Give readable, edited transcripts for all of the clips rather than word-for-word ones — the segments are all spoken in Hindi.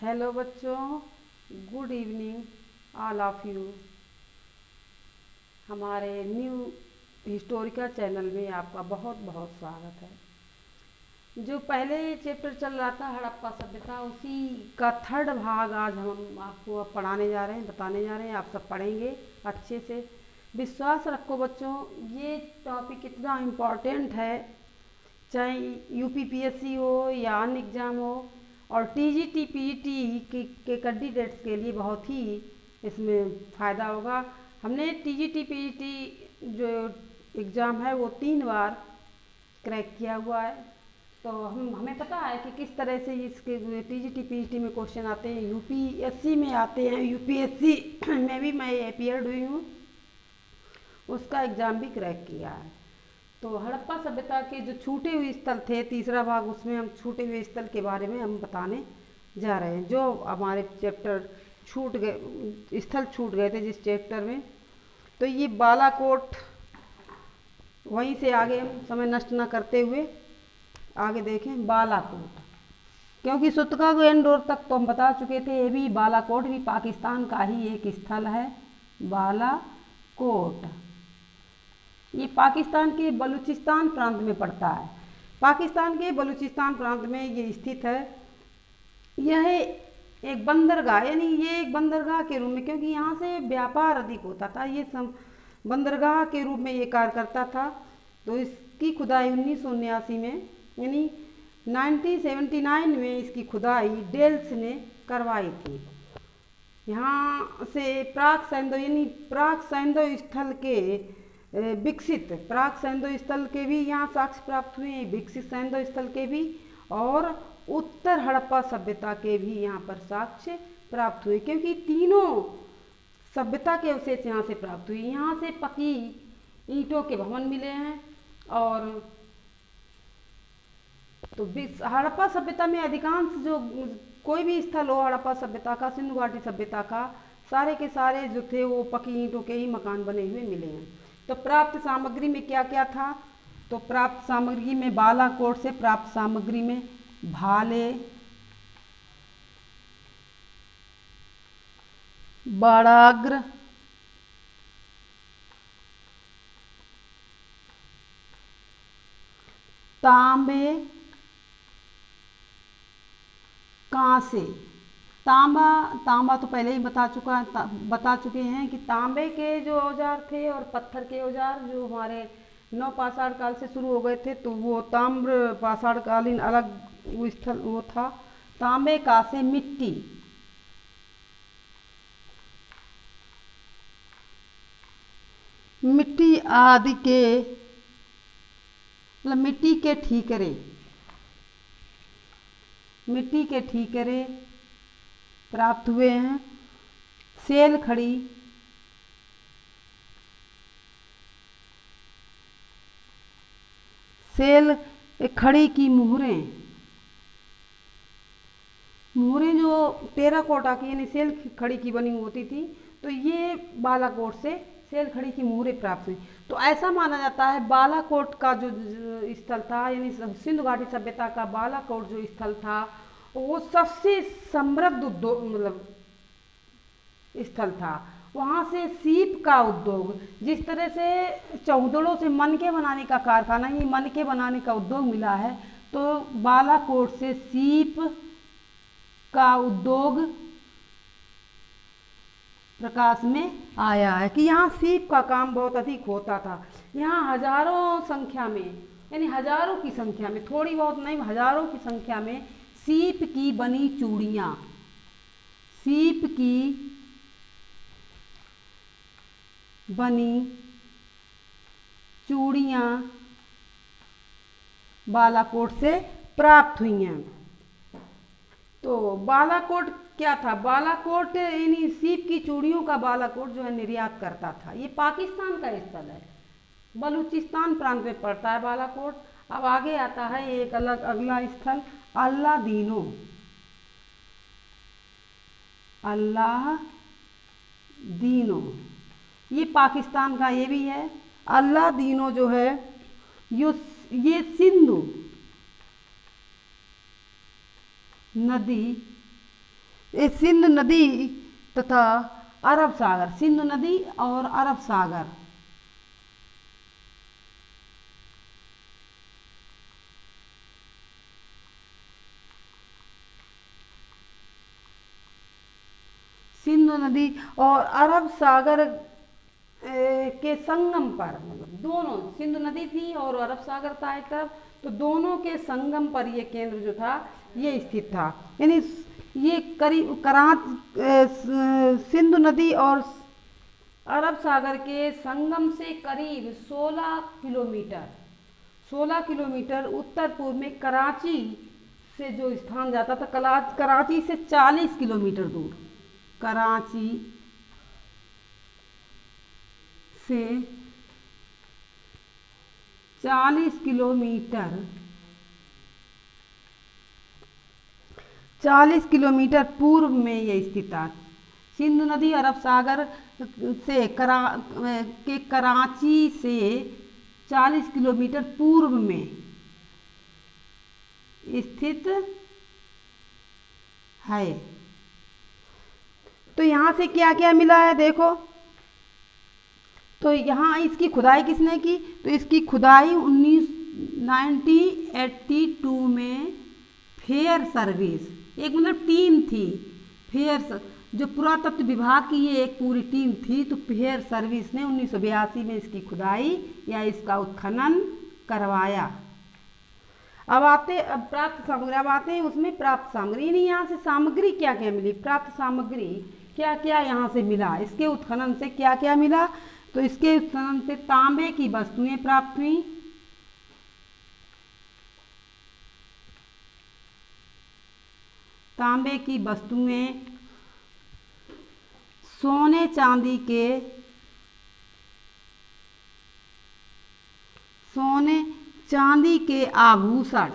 हेलो बच्चों, good evening all of you. हमारे न्यू हिस्टोरिकल चैनल में आपका बहुत बहुत स्वागत है। जो पहले चैप्टर चल रहा था हड़प्पा सभ्यता, उसी का थर्ड भाग आज हम आपको अब पढ़ाने जा रहे हैं, बताने जा रहे हैं। आप सब पढ़ेंगे अच्छे से। विश्वास रखो बच्चों, ये टॉपिक इतना इम्पॉर्टेंट है, चाहे यूपीपीएससी हो या अन्य एग्ज़ाम हो, और टीजीटी पीजीटी के कैंडिडेट्स के लिए बहुत ही इसमें फ़ायदा होगा। हमने टीजीटी पीजीटी जो एग्ज़ाम है वो 3 बार क्रैक किया हुआ है, तो हमें पता है कि किस तरह से इसके टीजीटी पीजीटी में क्वेश्चन आते हैं, यूपीएससी में आते हैं। यूपीएससी में भी मैं अपीयर्ड हुई हूँ, उसका एग्ज़ाम भी क्रैक किया है। तो हड़प्पा सभ्यता के जो छूटे हुए स्थल थे, तीसरा भाग, उसमें हम छूटे हुए स्थल के बारे में हम बताने जा रहे हैं। जो हमारे चैप्टर छूट गए, स्थल छूट गए थे जिस चैप्टर में, तो ये बालाकोट, वहीं से आगे हम समय नष्ट न करते हुए आगे देखें बालाकोट, क्योंकि सुतका एंडोर तक तो हम बता चुके थे। ये भी बालाकोट भी पाकिस्तान का ही एक स्थल है। बालाकोट ये पाकिस्तान के बलूचिस्तान प्रांत में पड़ता है। पाकिस्तान के बलूचिस्तान प्रांत में ये स्थित है। यह एक बंदरगाह, यानी ये एक बंदरगाह के रूप में, क्योंकि यहाँ से व्यापार अधिक होता था, ये बंदरगाह के रूप में ये कार्य करता था। तो इसकी खुदाई 1979 में, यानी 1979 में इसकी खुदाई डेल्स ने करवाई थी। यहाँ से प्राक सैंधव, यानी प्राक सैंधव स्थल के विकसित प्राक सैंधव स्थल के भी यहाँ साक्ष्य प्राप्त हुए हैं, विकसित सैंधव स्थल के भी, और उत्तर हड़प्पा सभ्यता के भी यहाँ पर साक्ष्य प्राप्त हुए, क्योंकि तीनों सभ्यता के अवशेष यहाँ से प्राप्त हुए। यहाँ से पकी ईंटों के भवन मिले हैं। और तो हड़प्पा सभ्यता में अधिकांश जो कोई भी स्थल हो हड़प्पा सभ्यता का, सिंधु घाटी सभ्यता का, सारे के सारे जो थे वो पकी ईंटों के ही मकान बने हुए मिले हैं। तो प्राप्त सामग्री में क्या क्या था? तो प्राप्त सामग्री में बालाकोट से प्राप्त सामग्री में भाले, बड़ाग्र, तांबे, कांसे। तांबा तो पहले ही बता चुके हैं कि तांबे के जो औजार थे और पत्थर के औजार जो हमारे नव पाषाण काल से शुरू हो गए थे, तो वो ताम्र पाषाण कालीन अलग वो स्थल वो था। तांबे, कांसे, मिट्टी, मिट्टी आदि के, मतलब मिट्टी के ठीकरे प्राप्त हुए हैं। सेल खड़ी, खड़ी की मुहरें जो टेराकोटा की, यानी सेल खड़ी की बनी होती थी, तो ये बालाकोट से सेल खड़ी की मुहरें प्राप्त हुई। तो ऐसा माना जाता है बालाकोट का जो स्थल था, यानी सिंधु घाटी सभ्यता का बालाकोट जो स्थल था, वो सबसे समृद्ध उद्योग मतलब स्थल था। वहाँ से सीप का उद्योग, जिस तरह से चौधड़ों से मनके बनाने का कारखाना, ये मनके बनाने का उद्योग मिला है, तो बालाकोट से सीप का उद्योग प्रकाश में आया है कि यहाँ सीप का काम बहुत अधिक होता था। यहाँ हजारों संख्या में, यानी हजारों की संख्या में, थोड़ी बहुत नहीं, हजारों की संख्या में सीप की बनी चूड़ियाँ, सीप की बनी चूड़ियाँ बालाकोट से प्राप्त हुई हैं। तो बालाकोट क्या था? बालाकोट यानी सीप की चूड़ियों का बालाकोट जो है निर्यात करता था। ये पाकिस्तान का स्थल है, बलूचिस्तान प्रांत में पड़ता है बालाकोट। अब आगे आता है एक अलग अगला स्थल, अल्लादीनो। अल्लादीनो ये पाकिस्तान का ये भी है। अल्लादीनो जो है ये सिंधु नदी सिंध नदी तथा अरब सागर, सिंधु नदी और अरब सागर। सिंधु नदी और अरब सागर के संगम पर, मतलब दोनों, सिंधु नदी थी और अरब सागर था एक तरफ, तो दोनों के संगम पर ये केंद्र जो था ये स्थित था। यानी ये करीब सिंधु नदी और अरब सागर के संगम से करीब 16 किलोमीटर उत्तर पूर्व में कराची से जो स्थान जाता था, कराची से 40 किलोमीटर दूर, कराची से 40 किलोमीटर पूर्व में यह स्थित था। सिंधु नदी अरब सागर से कराची से 40 किलोमीटर पूर्व में स्थित है। तो यहाँ से क्या क्या मिला है देखो, तो यहाँ इसकी खुदाई किसने की, तो इसकी खुदाई 1982 में फेयर सर्विस, एक मतलब टीम थी, फेयर जो पुरातत्व विभाग की ये एक पूरी टीम थी, तो फेयर सर्विस ने 1982 में इसकी खुदाई या इसका उत्खनन करवाया। अब प्राप्त सामग्री, अब आते हैं उसमें प्राप्त सामग्री। नहीं, यहाँ से सामग्री क्या क्या मिली, प्राप्त सामग्री क्या क्या यहाँ से मिला, इसके उत्खनन से क्या क्या मिला, तो इसके उत्खनन से तांबे की वस्तुएं प्राप्त हुई, तांबे की वस्तुएं, सोने चांदी के आभूषण,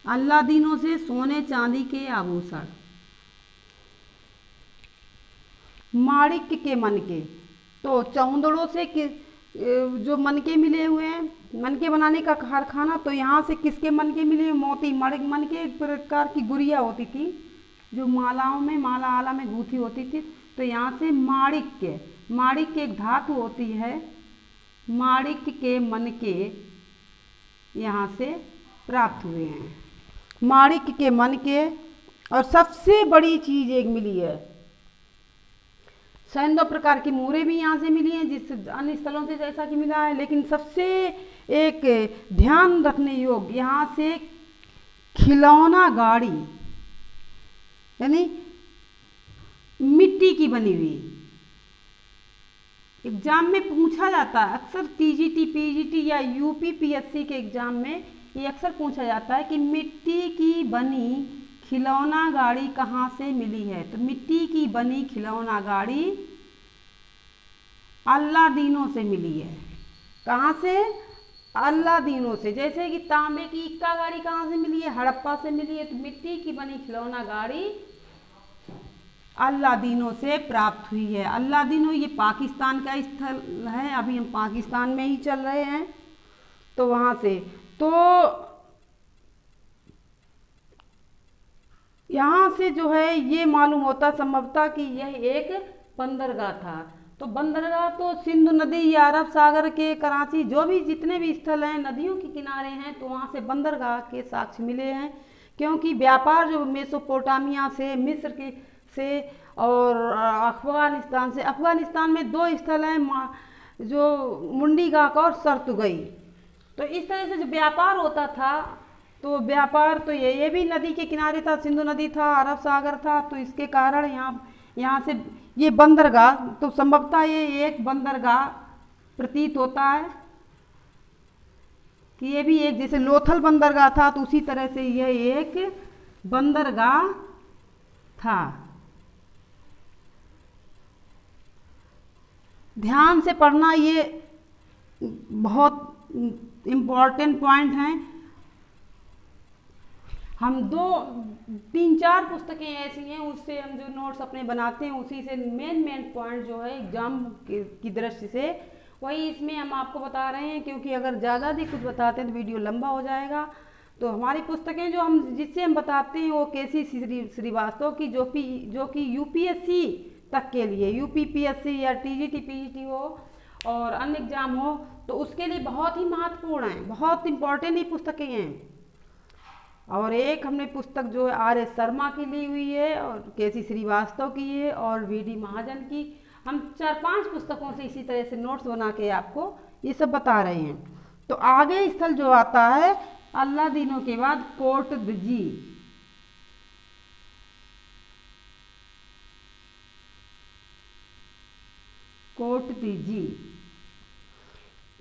अल्लादीनों से सोने चांदी के आभूषण, माणिक्य के मनके, तो चौंदड़ों से जो मनके मिले हुए हैं, मनके बनाने का कारखाना, तो यहाँ से किसके मनके मिले, मोती मनके एक प्रकार की गुड़िया होती थी जो मालाओं में, माला आला में गूंथी होती थी, तो यहाँ से माणिक्य एक धातु होती है, माणिक्य के मनके यहाँ से प्राप्त हुए हैं, माणिक्य के मनके। और सबसे बड़ी चीज एक मिली है, 102 प्रकार की मूरें भी यहाँ से मिली हैं, जिस अन्य स्थलों से जैसा कि मिला है, लेकिन सबसे एक ध्यान रखने योग्य यहाँ से खिलौना गाड़ी, यानी मिट्टी की बनी हुई, एग्जाम में पूछा जाता है अक्सर, टीजीटी, पीजीटी या यूपीपीएससी के एग्जाम में ये अक्सर पूछा जाता है कि मिट्टी की बनी खिलौना गाड़ी कहाँ से मिली है, तो मिट्टी की बनी खिलौना गाड़ी अल्लादीनों से मिली है। कहाँ से, अल्लादीनों से। जैसे कि तांबे की इक्का गाड़ी कहाँ से मिली है, हड़प्पा से मिली है, तो मिट्टी की बनी खिलौना गाड़ी अल्लादीनों से प्राप्त हुई है। अल्लादीनों ये पाकिस्तान का स्थल है, अभी हम पाकिस्तान में ही चल रहे हैं, तो वहाँ से, तो यहाँ से जो है ये मालूम होता संभवतः कि यह एक बंदरगाह था। तो बंदरगाह तो सिंधु नदी या अरब सागर के, कराची, जो भी जितने भी स्थल हैं नदियों के किनारे हैं, तो वहाँ से बंदरगाह के साक्ष्य मिले हैं, क्योंकि व्यापार जो मेसोपोटामिया से, मिस्र के से और अफगानिस्तान से, अफगानिस्तान में 2 स्थल हैं, जो मुंडीगाह का और सरतुगई, तो इस तरह से जो व्यापार होता था, तो व्यापार तो ये भी नदी के किनारे था, सिंधु नदी था, अरब सागर था, तो इसके कारण यहाँ से ये बंदरगाह, तो संभवतः ये एक बंदरगाह प्रतीत होता है कि ये भी एक, जैसे लोथल बंदरगाह था, तो उसी तरह से यह एक बंदरगाह था। ध्यान से पढ़ना, ये बहुत इम्पोर्टेंट पॉइंट हैं। हम 3-4 पुस्तकें ऐसी हैं, उससे हम जो नोट्स अपने बनाते हैं, उसी से मेन पॉइंट जो है एग्जाम की दृष्टि से, वही इसमें हम आपको बता रहे हैं, क्योंकि अगर ज़्यादा भी कुछ बताते हैं तो वीडियो लंबा हो जाएगा। तो हमारी पुस्तकें जो हम जिससे हम बताते हैं वो केसी श्रीवास्तव की, जो कि यूपीएससी तक के लिए, यूपीपीएससी या टीजीटी पीजीटी हो और अन्य एग्जाम हो, तो उसके लिए बहुत ही महत्वपूर्ण है, बहुत इंपॉर्टेंट ही पुस्तकें हैं। और एक हमने पुस्तक जो है आर एस शर्मा की ली हुई है और केसी श्रीवास्तव की है और वीडी महाजन की। हम 4-5 पुस्तकों से इसी तरह से नोट्स बना के आपको ये सब बता रहे हैं। तो आगे स्थल जो आता है अल्लादीनों के बाद कोटदजी। कोटदजी,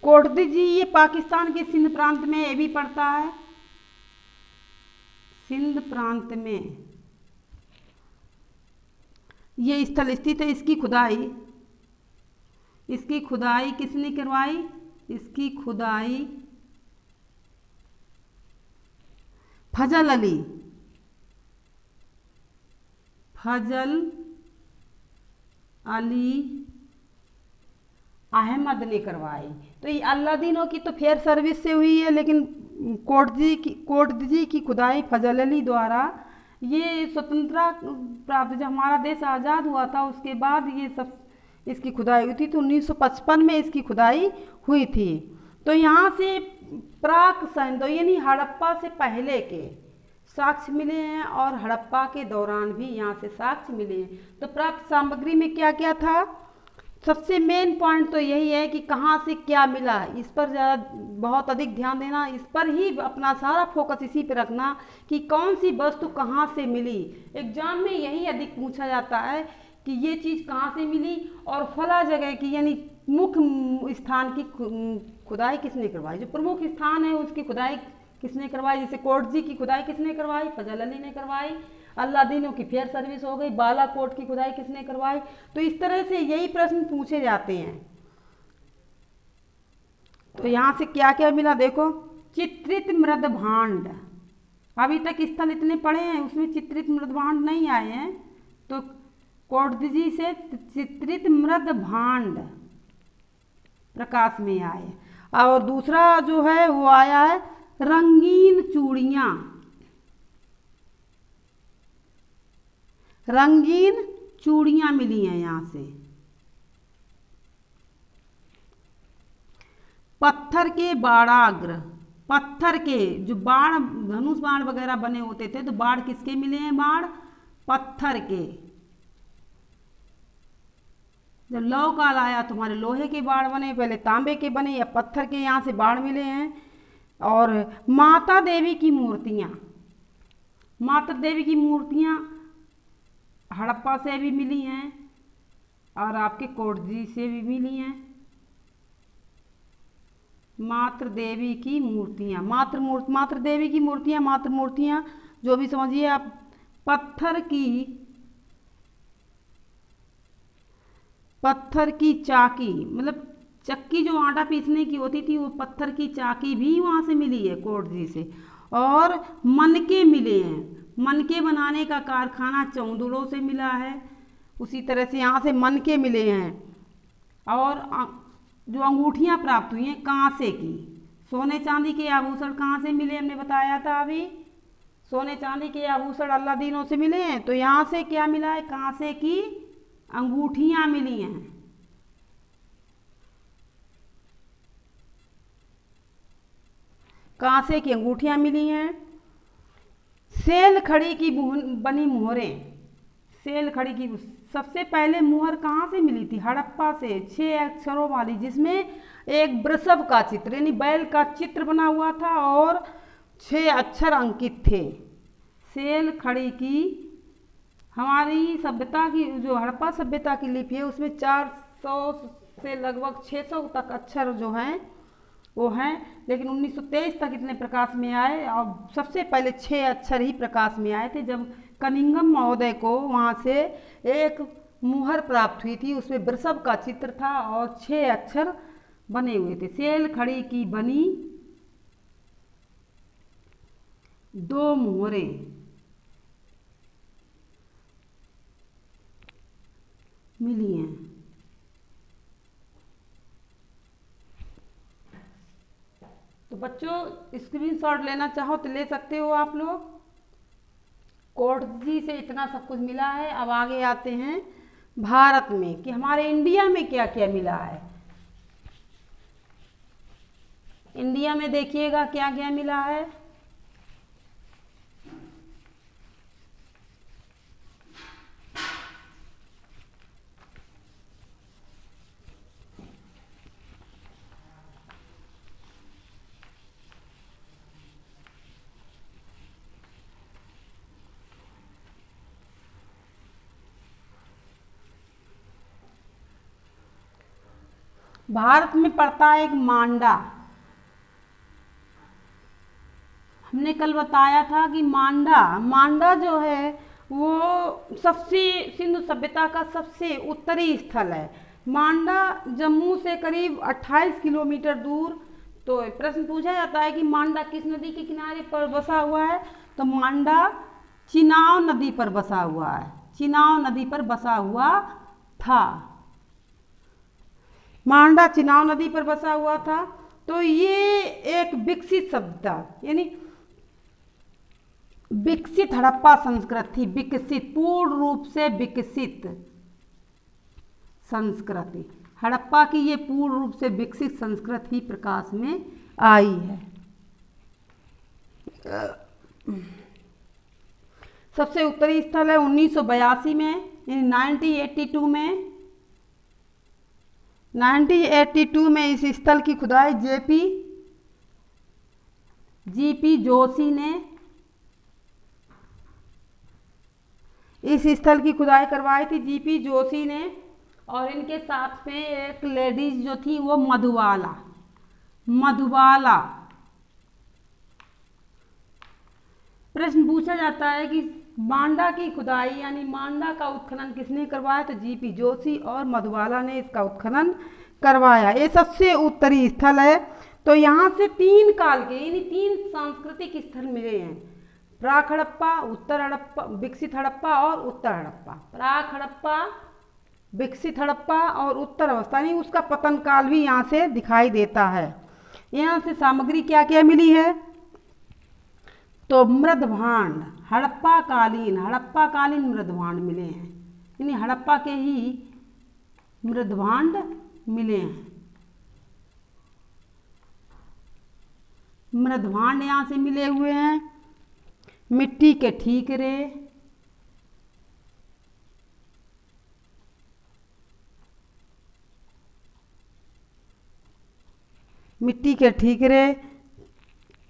कोटदजी ये पाकिस्तान के सिंध प्रांत में ये भी पड़ता है, सिंध प्रांत में ये स्थल स्थित है। इसकी खुदाई किसने करवाई? इसकी खुदाई फजल अली अहमद ने करवाई। तो ये अल्लादीनों की तो फेयर सर्विस से हुई है, लेकिन कोटदजी की खुदाई फजल अली द्वारा, ये स्वतंत्रता प्राप्त, जब हमारा देश आज़ाद हुआ था उसके बाद ये सब इसकी खुदाई हुई थी। तो 1955 में इसकी खुदाई हुई थी। तो यहाँ से प्राक सैंधव यानी हड़प्पा से पहले के साक्ष्य मिले हैं और हड़प्पा के दौरान भी यहाँ से साक्ष्य मिले हैं। तो प्राप्त सामग्री में क्या क्या था? सबसे मेन पॉइंट तो यही है कि कहाँ से क्या मिला, इस पर ज़्यादा बहुत अधिक ध्यान देना, इस पर ही अपना सारा फोकस इसी पर रखना कि कौन सी वस्तु कहाँ से मिली। एग्जाम में यही अधिक पूछा जाता है कि ये चीज़ कहाँ से मिली और फला जगह की यानी मुख्य स्थान की खुदाई किसने करवाई। जो प्रमुख स्थान है उसकी खुदाई किसने करवाई? जैसे कोटदजी की खुदाई किसने करवाई? फजल अली ने करवाई। अल्लादीनों की फेयर सर्विस हो गई। बालाकोट की खुदाई किसने करवाई? तो इस तरह से यही प्रश्न पूछे जाते हैं। तो यहाँ से क्या क्या मिला देखो, चित्रित मृद भांड, अभी तक स्थल इतने पढ़े हैं उसमें चित्रित मृद भांड नहीं आए हैं। तो कोटदजी से चित्रित मृद भांड प्रकाश में आए। और दूसरा जो है वो आया है रंगीन चूड़ियाँ, रंगीन चूड़ियाँ मिली हैं यहाँ से। पत्थर के बाणाग्र, पत्थर के जो बाण, धनुष बाण वगैरह बने होते थे, तो बाण किसके मिले हैं? बाण पत्थर के। जब लौ काल आया तुम्हारे लोहे के बाण बने, पहले तांबे के बने या पत्थर के यहाँ से बाण मिले हैं। और माता देवी की मूर्तियाँ, माता देवी की मूर्तियाँ हड़प्पा से भी मिली हैं और आपके कोटदजी से भी मिली हैं। मातृ देवी की मूर्तियाँ, मातृ देवी की मूर्तियाँ, मातृ मूर्तियाँ जो भी समझिए आप। पत्थर की चाकी, मतलब चक्की जो आटा पीसने की होती थी, वो पत्थर की चाकी भी वहाँ से मिली है कोटदजी से। और मनके मिले हैं, मनके बनाने का कारखाना चौंदुड़ों से मिला है। उसी तरह से यहाँ से मनके मिले हैं। और जो अंगूठियाँ प्राप्त हुई हैं कांसे की, सोने चांदी के आभूषण कहाँ से मिले हमने बताया था अभी, सोने चांदी के आभूषण अल्लादीनों से मिले हैं। तो यहाँ से क्या मिला है? कांसे की अंगूठियाँ मिली हैं। कांसे की अंगूठियाँ मिली हैं। सेल खड़ी की बनी मोहरें, सेल खड़ी की सबसे पहले मुहर कहाँ से मिली थी? हड़प्पा से, 6 अक्षरों वाली, जिसमें एक वृषभ का चित्र यानी बैल का चित्र बना हुआ था और 6 अक्षर अंकित थे। सेल खड़ी की हमारी सभ्यता की, जो हड़प्पा सभ्यता की लिपि है उसमें 400 से लगभग 600 तक अक्षर जो हैं वो हैं, लेकिन 1923 तक इतने प्रकाश में आए। और सबसे पहले 6 अक्षर ही प्रकाश में आए थे, जब कनिंघम महोदय को वहाँ से एक मुहर प्राप्त हुई थी, उसमें वृषभ का चित्र था और 6 अक्षर बने हुए थे। सेल खड़ी की बनी 2 मोहरें मिली हैं। तो बच्चों स्क्रीनशॉट लेना चाहो तो ले सकते हो आप लोग। कोर्ट जी से इतना सब कुछ मिला है। अब आगे आते हैं भारत में कि हमारे इंडिया में क्या क्या मिला है। इंडिया में देखिएगा क्या क्या मिला है। भारत में पड़ता है एक मांडा। हमने कल बताया था कि मांडा जो है वो सबसे सिंधु सभ्यता का सबसे उत्तरी स्थल है। मांडा जम्मू से करीब 28 किलोमीटर दूर। तो प्रश्न पूछा जाता है कि मांडा किस नदी के किनारे पर बसा हुआ है, तो मांडा चिनाव नदी पर बसा हुआ है। चिनाव नदी पर बसा हुआ था। मांडा चिनाव नदी पर बसा हुआ था। तो ये एक विकसित सभ्यता यानी विकसित हड़प्पा संस्कृति, विकसित पूर्ण रूप से विकसित संस्कृति, हड़प्पा की ये पूर्ण रूप से विकसित संस्कृति प्रकाश में आई है। सबसे उत्तरी स्थल है 1982 में, 1982 में 1982 में इस स्थल की खुदाई जीपी जोशी ने इस स्थल की खुदाई करवाई थी, जीपी जोशी ने। और इनके साथ में एक लेडीज जो थी वो मधुबाला। प्रश्न पूछा जाता है कि मांडा की खुदाई यानी मांडा का उत्खनन किसने करवाया, तो जीपी जोशी और मधुबाला ने इसका उत्खनन करवाया। ये सबसे उत्तरी स्थल है। तो यहाँ से 3 काल के यानी 3 सांस्कृतिक स्थल मिले हैं, प्राक हड़प्पा, उत्तर हड़प्पा, विकसित हड़प्पा और उत्तर हड़प्पा। प्राक हड़प्पा, विकसित हड़प्पा और उत्तर अवस्था यानी उसका पतन काल भी यहाँ से दिखाई देता है। यहाँ से सामग्री क्या क्या मिली है, तो मृदभांड, हड़प्पा कालीन मृदभांड मिले हैं, यानी हड़प्पा के ही मृदभांड मिले हैं। मृदभांड यहाँ से मिले हुए हैं। मिट्टी के ठीकरे,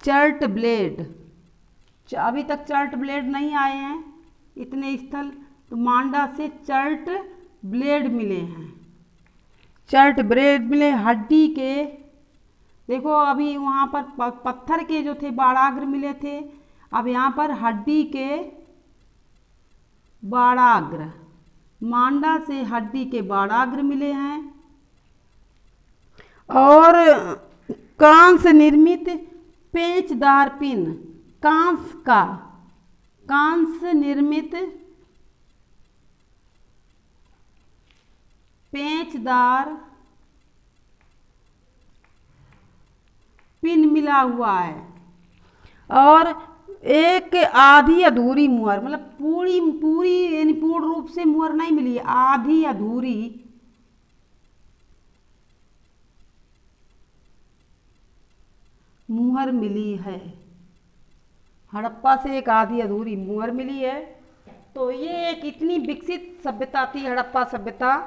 चर्ट ब्लेड, अभी तक चर्ट ब्लेड नहीं आए हैं इतने स्थल, तो मांडा से चर्ट ब्लेड मिले हैं। चर्ट ब्लेड मिले, हड्डी के, देखो अभी वहाँ पर पत्थर के जो थे बाड़ाग्र मिले थे, अब यहाँ पर हड्डी के बाड़ाग्र, मांडा से हड्डी के बाड़ाग्र मिले हैं। और कांस निर्मित पेचदार पिन, कांस निर्मित पेचदार पिन मिला हुआ है। और एक आधी अधूरी मुहर, मतलब पूरी यानी पूर्ण रूप से मुहर नहीं मिली, आधी अधूरी मुहर मिली है। हड़प्पा से एक आधी अधूरी मुहर मिली है। तो ये एक इतनी विकसित सभ्यता थी हड़प्पा सभ्यता।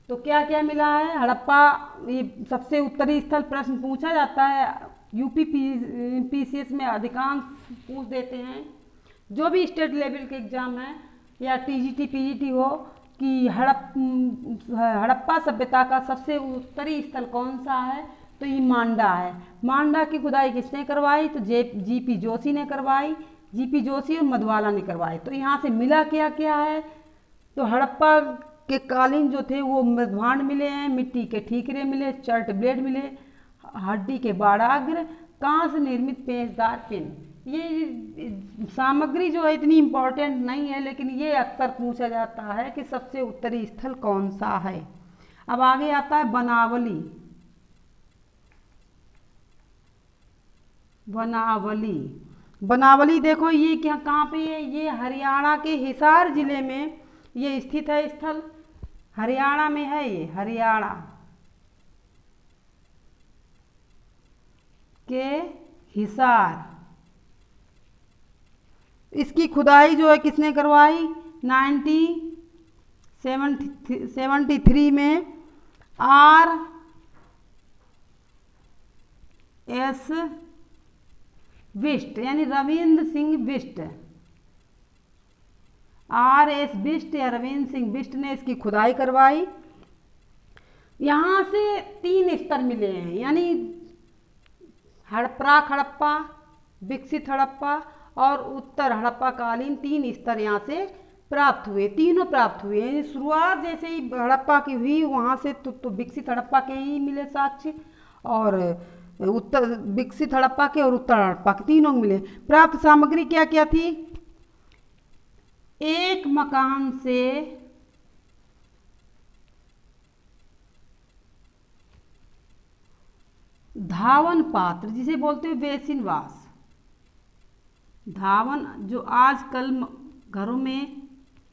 तो क्या क्या मिला है हड़प्पा, ये सबसे उत्तरी स्थल प्रश्न पूछा जाता है यूपीपीसीएस में, अधिकांश पूछ देते हैं जो भी स्टेट लेवल के एग्जाम है या टीजीटी पीजीटी हो, कि हड़प्पा सभ्यता का सबसे उत्तरी स्थल कौन सा है, तो ये मांडा है। मांडा की खुदाई किसने करवाई, तो जीपी जोशी ने करवाई, जीपी जोशी और मधुबाला ने करवाई। तो यहाँ से मिला क्या क्या है, तो हड़प्पा के कालीन जो थे वो मृदभांड मिले हैं, मिट्टी के ठीकरे मिले, चर्ट ब्लेड मिले, हड्डी के बाड़ाग्र, कांस निर्मित पेचदार पिन। ये सामग्री जो है इतनी इम्पोर्टेंट नहीं है, लेकिन ये अक्सर पूछा जाता है कि सबसे उत्तरी स्थल कौन सा है। अब आगे आता है बनावली। बनावली। बनावली देखो ये क्या कहाँ पे है, ये हरियाणा के हिसार जिले में ये स्थित है स्थल, हरियाणा में है ये, हरियाणा के हिसार। इसकी खुदाई जो है किसने करवाई, 1973 में R.S. बिष्ट यानी रविंद्र सिंह बिष्ट, R.S. बिष्ट या रविंद्र सिंह बिष्ट ने इसकी खुदाई करवाई। यहाँ से 3 स्तर मिले हैं, यानी प्राक हड़प्पा, विकसित हड़प्पा और उत्तर हड़प्पा कालीन 3 स्तर यहाँ से प्राप्त हुए, तीनों प्राप्त हुए हैं। शुरुआत जैसे ही हड़प्पा की हुई वहाँ से तो विकसित हड़प्पा के ही मिले साक्ष्य, और उत्तर विकसित हड़प्पा के और उत्तर हड़प्पा के तीनों मिले। प्राप्त सामग्री क्या क्या थी, एक मकान से धावन पात्र, जिसे बोलते हैं बेसिन वास, धावन जो आजकल घरों में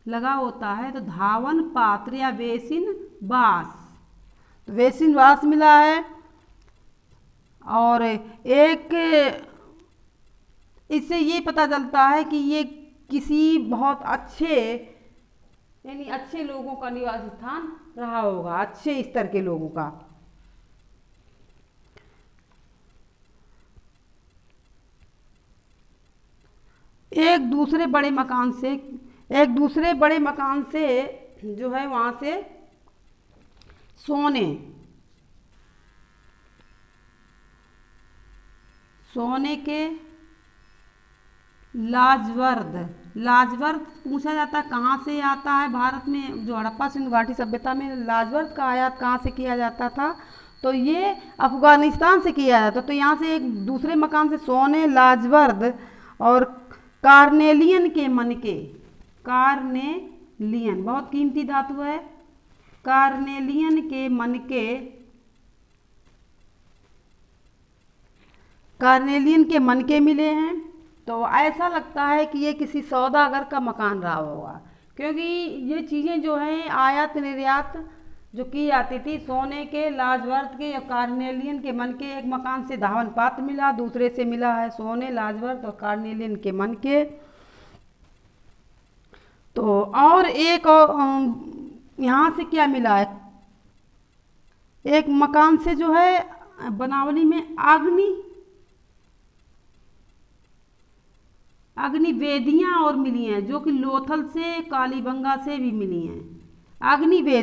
लगा होता है, तो धावन पात्र या बेसिन वास, तो बेसिन वास मिला है। और एक इससे ये पता चलता है कि ये किसी बहुत अच्छे यानी अच्छे लोगों का निवास स्थान रहा होगा, अच्छे स्तर के लोगों का। एक दूसरे बड़े मकान से जो है वहाँ से सोने के लाजवर्द पूछा जाता है कहाँ से आता है भारत में, जो हड़प्पा सिंधु घाटी सभ्यता में लाजवर्द का आयात कहाँ से किया जाता था, तो ये अफगानिस्तान से किया जाता। तो यहाँ से एक दूसरे मकान से सोने, लाजवर्द और कार्नेलियन के मनके, कार्नेलियन बहुत कीमती धातु है, कार्नेलियन के मनके मिले हैं। तो ऐसा लगता है कि ये किसी सौदागर का मकान रहा होगा, क्योंकि ये चीज़ें जो हैं आयात निर्यात जो की जाती थी, सोने के, लाजवर्द के या कार्नेलियन के मनके, एक मकान से धावन पात्र मिला, दूसरे से मिला है सोने, लाजवर्द और कार्नेलियन के मनके। तो और एक यहाँ से क्या मिला है, एक मकान से जो है बनावली में अग्नि वेदियाँ और मिली हैं, जो कि लोथल से, कालीबंगा से भी मिली हैं। अग्नि वेद